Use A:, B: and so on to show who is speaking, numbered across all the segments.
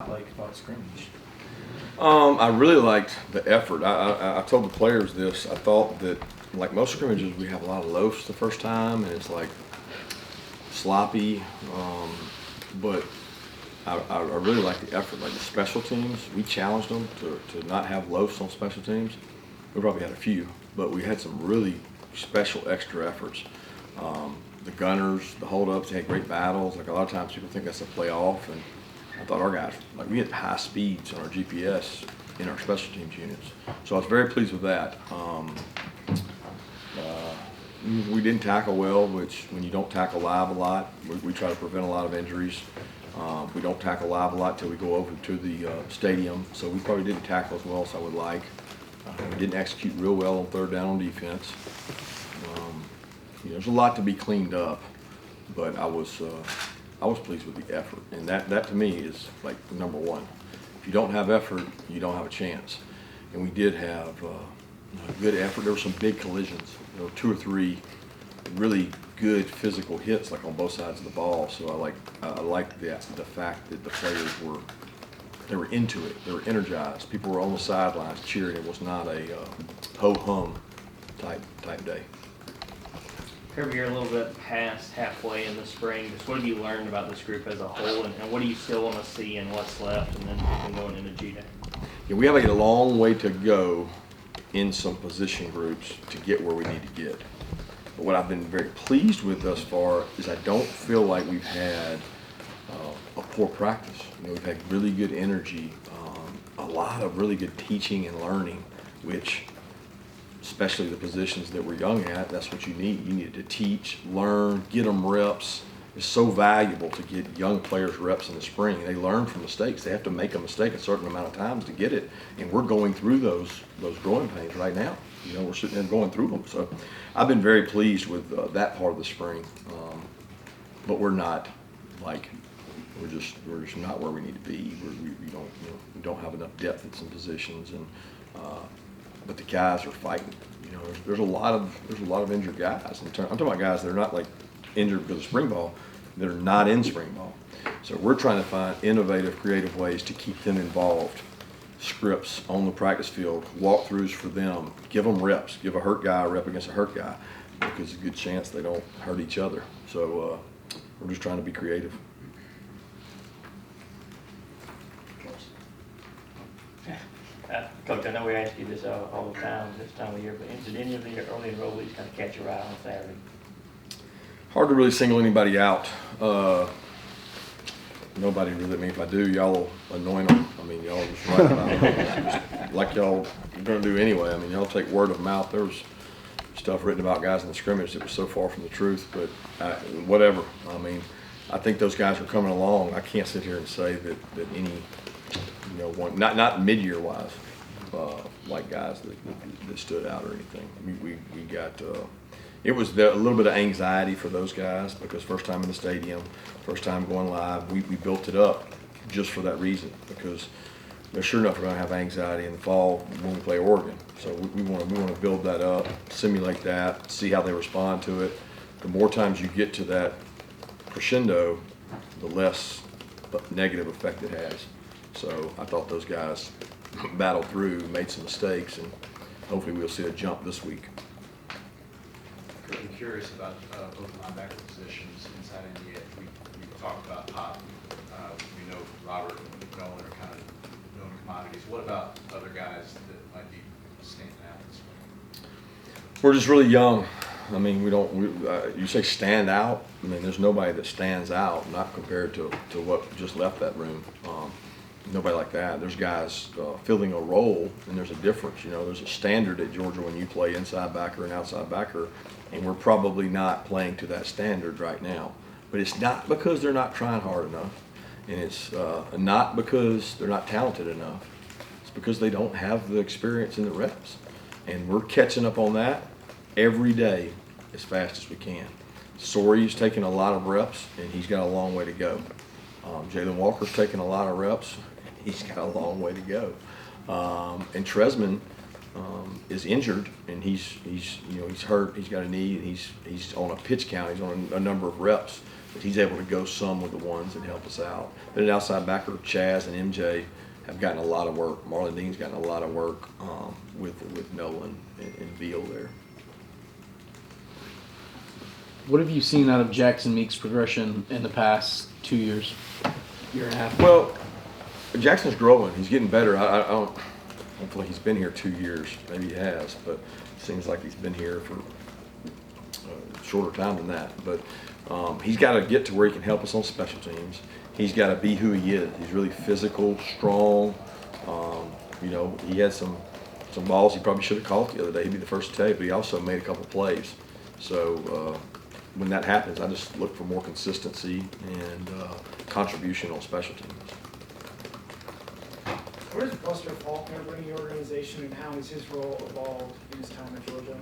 A: like about scrimmage?
B: I really liked the effort. I told the players this. I thought that, like most scrimmages, we have a lot of loafs the first time, and it's like sloppy. But I really like the effort. Like the special teams, we challenged them to not have loafs on special teams. We probably had a few, but we had some really special extra efforts. The gunners, the holdups, they had great battles. Like a lot of times people think that's a playoff, and I thought our guys, like we had high speeds on our GPS in our special teams units. So I was very pleased with that. We didn't tackle well, which when you don't tackle live a lot, we try to prevent a lot of injuries. We don't tackle live a lot till we go over to the stadium, so we probably didn't tackle as well as I would like. We didn't execute real well on third down on defense. There's a lot to be cleaned up, but I was pleased with the effort, and that to me is like number one. If you don't have effort, you don't have a chance. And we did have good effort. There were some big collisions. There were 2 or 3 really good physical hits, like on both sides of the ball. So I like the fact that the players were into it. They were energized. People were on the sidelines cheering. It was not a ho hum type day.
C: Kirby, you're a little bit past halfway in the spring. Just what have you learned about this group as a whole, and what do you still want to see in what's left, and then going into G-Day?
B: Yeah, we have a long way to go in some position groups to get where we need to get. But what I've been very pleased with thus far is I don't feel like we've had a poor practice. We've had really good energy, a lot of really good teaching and learning, which especially the positions that we're young at, that's what you need. You need to teach, learn, get them reps. It's so valuable to get young players reps in the spring. They learn from mistakes. They have to make a mistake a certain amount of times to get it. And we're going through those growing pains right now. We're sitting there going through them. So I've been very pleased with that part of the spring. But we're not like, we're just not where we need to be. We don't have enough depth in some positions, and but the guys are fighting. There's a lot of injured guys. I'm talking about guys that are not like injured because of spring ball. They're not in spring ball. So we're trying to find innovative, creative ways to keep them involved. Scripts on the practice field, walkthroughs for them, give them reps, give a hurt guy a rep against a hurt guy, because there's a good chance they don't hurt each other. So we're just trying to be creative.
D: Coach, I know we ask you this all the time this time of year, but did any of the early enrollees kind of catch your eye on Saturday?
B: Hard to really single anybody out. Nobody really. I mean, if I do, y'all will anoint them. I mean, y'all just write about it. Like y'all are going to do anyway. I mean, y'all take word of mouth. There was stuff written about guys in the scrimmage that was so far from the truth, but whatever. I mean, I think those guys are coming along. I can't sit here and say that any, one, not mid-year wise, like guys that stood out or anything. We got, it was a little bit of anxiety for those guys because first time in the stadium, first time going live, we built it up just for that reason, because sure enough we're going to have anxiety in the fall when we play Oregon. So we want to build that up, simulate that, see how they respond to it. The more times you get to that crescendo, the less negative effect it has. So I thought those guys battled through, made some mistakes, and hopefully we'll see a jump this week.
E: I'm curious about both linebacker positions inside Indiana. We talked about Pop. We know Robert and Nolan are kind of known commodities. What about other guys that might be standing out this way?
B: We're just really young. I mean, you say stand out. I mean, there's nobody that stands out, not compared to what just left that room. Nobody like that. There's guys filling a role, and there's a difference. There's a standard at Georgia when you play inside backer and outside backer, and we're probably not playing to that standard right now. But it's not because they're not trying hard enough, and it's not because they're not talented enough. It's because they don't have the experience and the reps, and we're catching up on that every day as fast as we can. Sori's taking a lot of reps, and he's got a long way to go. Jalen Walker's taking a lot of reps. He's got a long way to go. And Tresman is injured, and he's hurt. He's got a knee, and he's on a pitch count. He's on a number of reps. but he's able to go some with the ones and help us out. Then an outside backer, Chaz and MJ have gotten a lot of work. Marlon Dean's gotten a lot of work with Nolan and Beal there.
A: What have you seen out of Jackson Meek's progression in the past 2 years, year and a half?
B: Well, Jackson's growing. He's getting better. I don't feel like he's been here 2 years. Maybe he has, but it seems like he's been here for a shorter time than that. But he's got to get to where he can help us on special teams. He's got to be who he is. He's really physical, strong. You know, he had some balls he probably should have caught the other day. He'd be the first to tell you, but he also made a couple plays. So when that happens, I just look for more consistency and contribution on special teams.
F: Where does Buster Faulkner bring the organization, and how has his role evolved in his time at Georgia?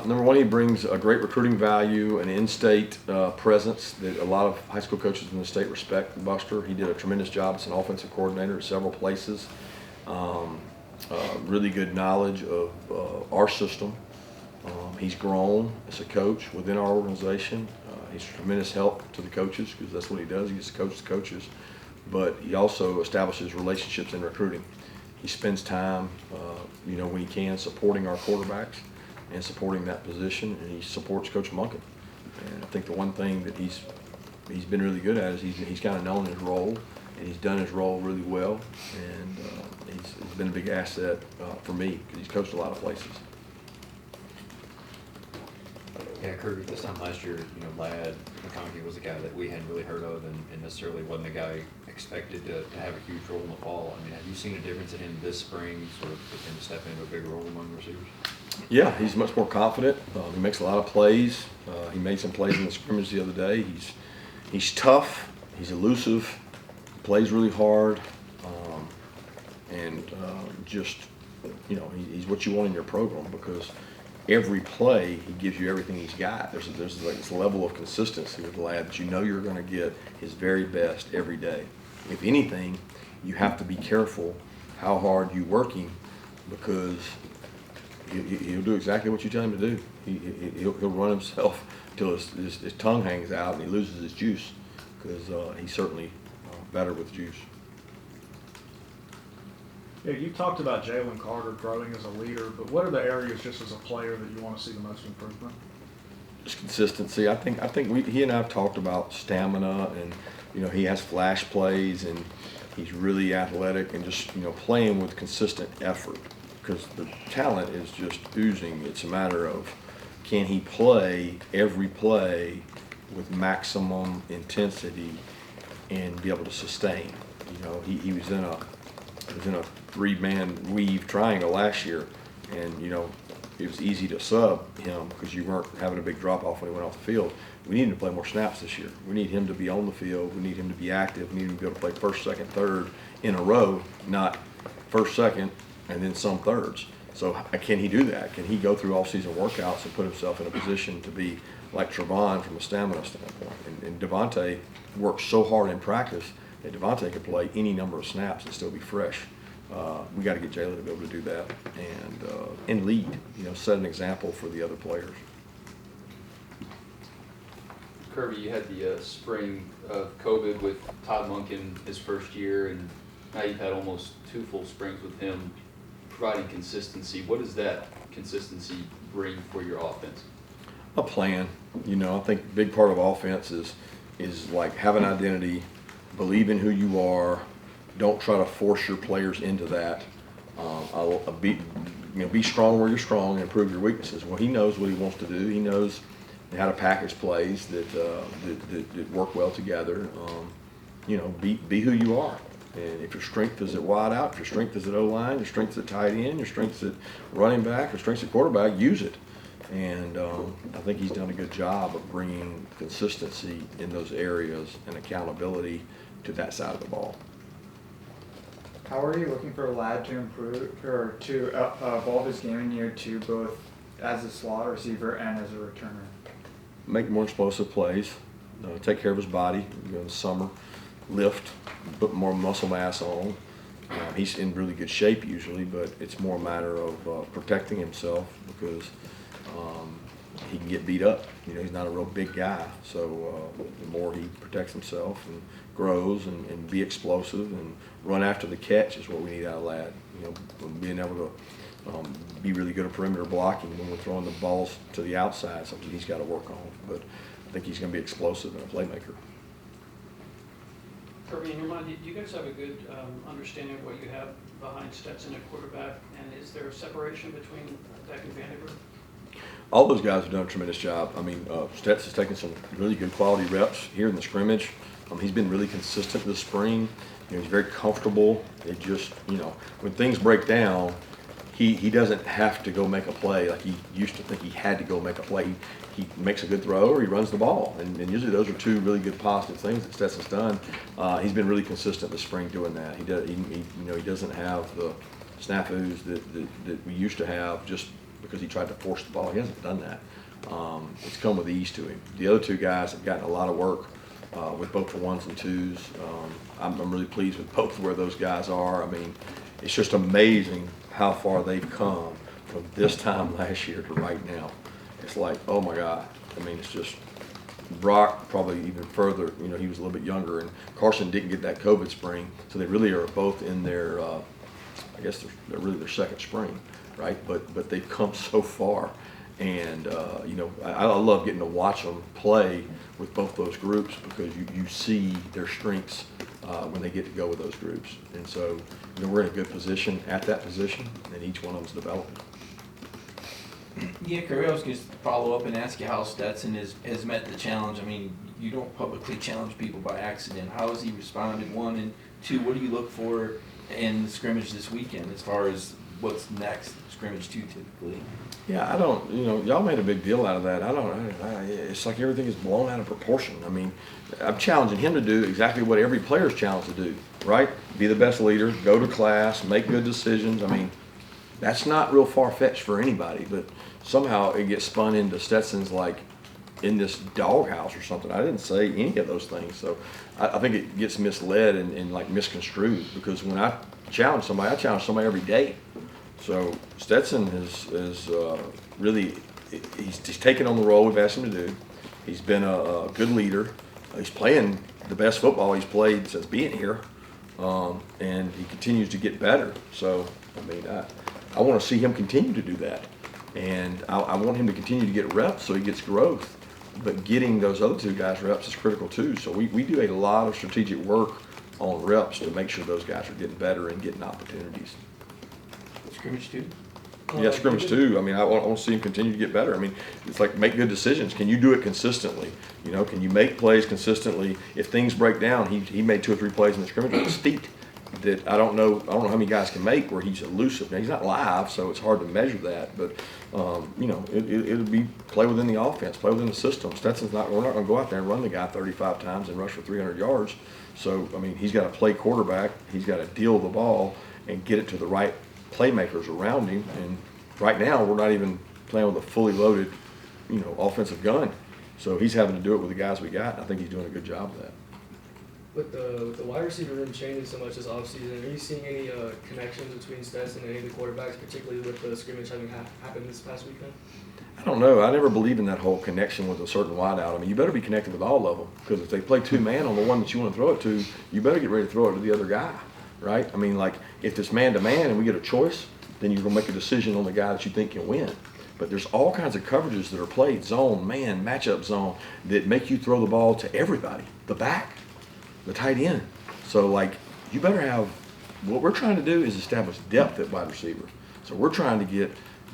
B: Number one, he brings a great recruiting value, an in-state presence that a lot of high school coaches in the state respect Buster. He did a tremendous job as an offensive coordinator at several places. Really good knowledge of our system. He's grown as a coach within our organization. He's a tremendous help to the coaches because that's what he does. He gets to coach the coaches. But he also establishes relationships in recruiting. He spends time, you know, when he can, supporting our quarterbacks and supporting that position, and he supports Coach Monken. And I think the one thing that he's been really good at is he's kind of known his role, and he's done his role really well, and he's been a big asset for me because he's coached a lot of places.
G: Yeah, Kirby, this time last year, you know, Ladd McConkey was a guy that we hadn't really heard of and necessarily wasn't a guy expected to have a huge role in the fall. I mean, have you seen a difference in him this spring, sort of with him stepping into a big role among receivers?
B: Yeah, he's much more confident. He makes a lot of plays. He made some plays in the scrimmage the other day. He's tough. He's elusive. Plays really hard, and just, you know, he's what you want in your program because every play he gives you everything he's got. There's like this level of consistency with Ladd that you know you're going to get his very best every day. If anything, you have to be careful how hard you working because he'll do exactly what you tell him to do. He'll run himself till his tongue hangs out and he loses his juice because he's certainly better with juice.
H: Yeah, you talked about Jalen Carter growing as a leader, but what are the areas just as a player that you want to see the most improvement?
B: Just consistency. I think he and I have talked about stamina, and you know he has flash plays, and he's really athletic, and just, you know, playing with consistent effort because the talent is just oozing. It's a matter of can he play every play with maximum intensity and be able to sustain. You know, he was in a three-man weave triangle last year, and you know it was easy to sub him because you weren't having a big drop-off when he went off the field. We need him to play more snaps this year. We need him to be on the field. We need him to be active. We need him to be able to play first, second, third in a row, not first, second, and then some thirds. So can he do that? Can he go through off-season workouts and put himself in a position to be like Trevon from a stamina standpoint? And Devontae works so hard in practice that Devontae could play any number of snaps and still be fresh. We got to get Jalen to be able to do that and lead. You know, set an example for the other players.
I: Kirby, you had the spring of COVID with Todd Monken his first year, and now you've had almost 2 full springs with him providing consistency. What does that consistency bring for your offense?
B: A plan. You know, I think a big part of offense is like have an identity, believe in who you are. Don't try to force your players into that. Be strong where you're strong and improve your weaknesses. Well, he knows what he wants to do. He knows how to package plays that work well together. You know, be who you are. And if your strength is at wide out, if your strength is at O-line, your strength is at tight end, your strength is at running back, your strength is at quarterback, use it. And I think he's done a good job of bringing consistency in those areas and accountability to that side of the ball.
J: How are you looking for Ladd to improve or to evolve his game in year 2, both as a slot receiver and as a returner?
B: Make more explosive plays, take care of his body, you know, in the summer, lift, put more muscle mass on. He's in really good shape usually, but it's more a matter of protecting himself because he can get beat up. You know, he's not a real big guy, so the more he protects himself and grows and be explosive and run after the catch is what we need out of Ladd. You know, being able to be really good at perimeter blocking when we're throwing the balls to the outside, something he's got to work on. But I think he's going to be explosive and a playmaker.
K: Kirby, in your mind, do you guys have a good understanding of what you have behind Stetson at quarterback? And is there a separation between Beck and Vanderbilt?
B: All those guys have done a tremendous job. I mean, Stetson's taken some really good quality reps here in the scrimmage. He's been really consistent this spring. You know, he's very comfortable. It just, you know, when things break down, he doesn't have to go make a play like he used to think he had to go make a play. He makes a good throw or he runs the ball. And usually those are two really good positive things that Stetson's done. He's been really consistent this spring doing that. He doesn't have the snafus that we used to have just because he tried to force the ball. He hasn't done that. It's come with ease to him. The other two guys have gotten a lot of work with both the ones and twos. I'm really pleased with both where those guys are. I mean, it's just amazing how far they've come from this time last year to right now. It's like, oh my God. I mean, it's just Brock probably even further. You know, he was a little bit younger, and Carson didn't get that COVID spring, so they really are both in their, I guess they're really their second spring, right? But they've come so far, and you know, I love getting to watch them play with both those groups because you see their strengths when they get to go with those groups, and so you know, we're in a good position at that position, and each one of them's developing.
L: Yeah, Kirby, I was going to follow up and ask you how Stetson has met the challenge. I mean, you don't publicly challenge people by accident. How has he responded, one? And two, what do you look for in the scrimmage this weekend as far as what's next, scrimmage 2 typically?
B: Yeah, I don't, you know, y'all made a big deal out of that. It's like everything is blown out of proportion. I mean, I'm challenging him to do exactly what every player's challenged to do, right? Be the best leader, go to class, make good decisions. I mean, that's not real far-fetched for anybody, but somehow it gets spun into Stetson's like in this doghouse or something. I didn't say any of those things, so I think it gets misled and like misconstrued because when I challenge somebody every day. So Stetson is really, he's taken on the role we've asked him to do. He's been a good leader. He's playing the best football he's played since being here, and he continues to get better. So, I mean, I want to see him continue to do that. And I want him to continue to get reps so he gets growth. But getting those other two guys reps is critical too. So we do a lot of strategic work on reps to make sure those guys are getting better and getting opportunities.
L: Scrimmage 2?
B: Yeah, scrimmage too. I mean, I want to see him continue to get better. I mean, it's like make good decisions. Can you do it consistently? You know, can you make plays consistently? If things break down, he made 2 or 3 plays in the scrimmage with his feet that I don't know how many guys can make where he's elusive. Now he's not live, so it's hard to measure that. But you know, it'll be play within the offense, play within the system. Stetson's not. We're not going to go out there and run the guy 35 times and rush for 300 yards. So I mean, he's got to play quarterback. He's got to deal the ball and get it to the right playmakers around him. And right now, we're not even playing with a fully loaded, you know, offensive gun. So he's having to do it with the guys we got. I think he's doing a good job of that.
M: With the wide receiver room changing so much this offseason, are you seeing any connections between Stetson and any of the quarterbacks, particularly with the scrimmage having happened this past weekend?
B: I don't know. I never believed in that whole connection with a certain wideout. I mean, you better be connected with all of them because if they play 2-man on the one that you want to throw it to, you better get ready to throw it to the other guy, right? I mean, like if it's man-to-man and we get a choice, then you're going to make a decision on the guy that you think can win. But there's all kinds of coverages that are played, zone, man, matchup zone, that make you throw the ball to everybody, the back, the tight end. So, like, you better have, what we're trying to do is establish depth at wide receiver. So we're trying to get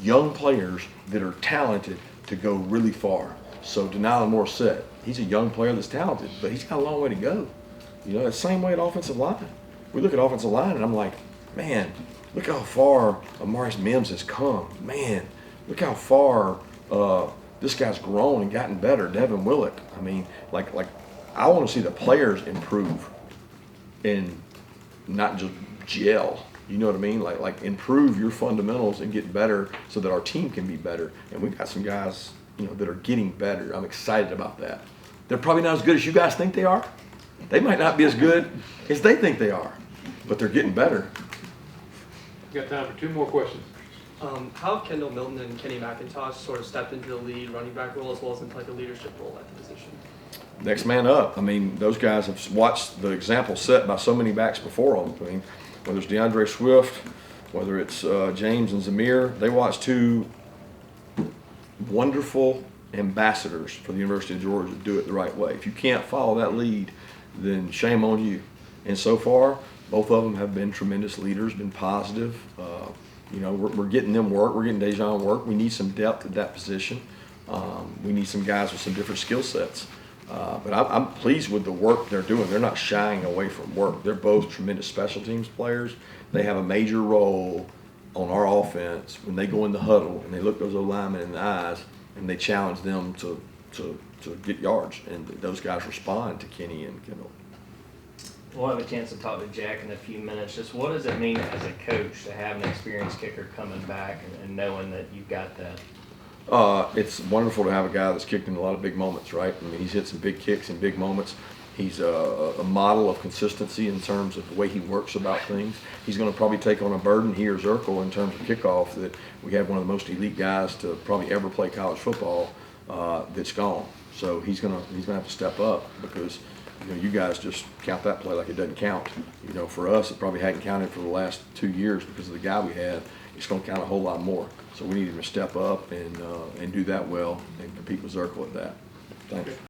B: young players that are talented to go really far. So Denali Morissette, he's a young player that's talented, but he's got a long way to go. You know, the same way at offensive line. We look at offensive line and I'm like, man, look how far Amaris Mims has come. Man, look how far this guy's grown and gotten better. Devin Willock. I mean, like I want to see the players improve and not just gel. You know what I mean? Like improve your fundamentals and get better so that our team can be better. And we've got some guys, you know, that are getting better. I'm excited about that. They're probably not as good as you guys think they are. They might not be as good as they think they are, but they're getting better.
N: We've got time for 2 more questions.
M: How have Kendall Milton and Kenny McIntosh sort of stepped into the lead running back role as well as into like a leadership role at the position?
B: Next man up. I mean, those guys have watched the example set by so many backs before them. I mean, whether it's DeAndre Swift, whether it's James and Zamir, they watched two wonderful ambassadors for the University of Georgia do it the right way. If you can't follow that lead, then shame on you. And so far, both of them have been tremendous leaders, been positive. You know, we're getting them work. We're getting Dejon work. We need some depth at that position. We need some guys with some different skill sets. But I'm pleased with the work they're doing. They're not shying away from work. They're both tremendous special teams players. They have a major role on our offense when they go in the huddle and they look those linemen in the eyes and they challenge them to get yards. And those guys respond to Kenny and Kendall.
C: We'll have a chance to talk to Jack in a few minutes. Just what does it mean as a coach to have an experienced kicker coming back and knowing that you've got that?
B: It's wonderful to have a guy that's kicked in a lot of big moments, right? I mean, he's hit some big kicks in big moments. He's a model of consistency in terms of the way he works about things. He's going to probably take on a burden, he or Zirkle, in terms of kickoff, that we have one of the most elite guys to probably ever play college football that's gone. So he's going to have to step up because, you know, you guys just count that play like it doesn't count. You know, for us, it probably hadn't counted for the last 2 years because of the guy we had. It's going to count a whole lot more. So we need him to step up and do that well and compete with Zirkle at that. Thanks.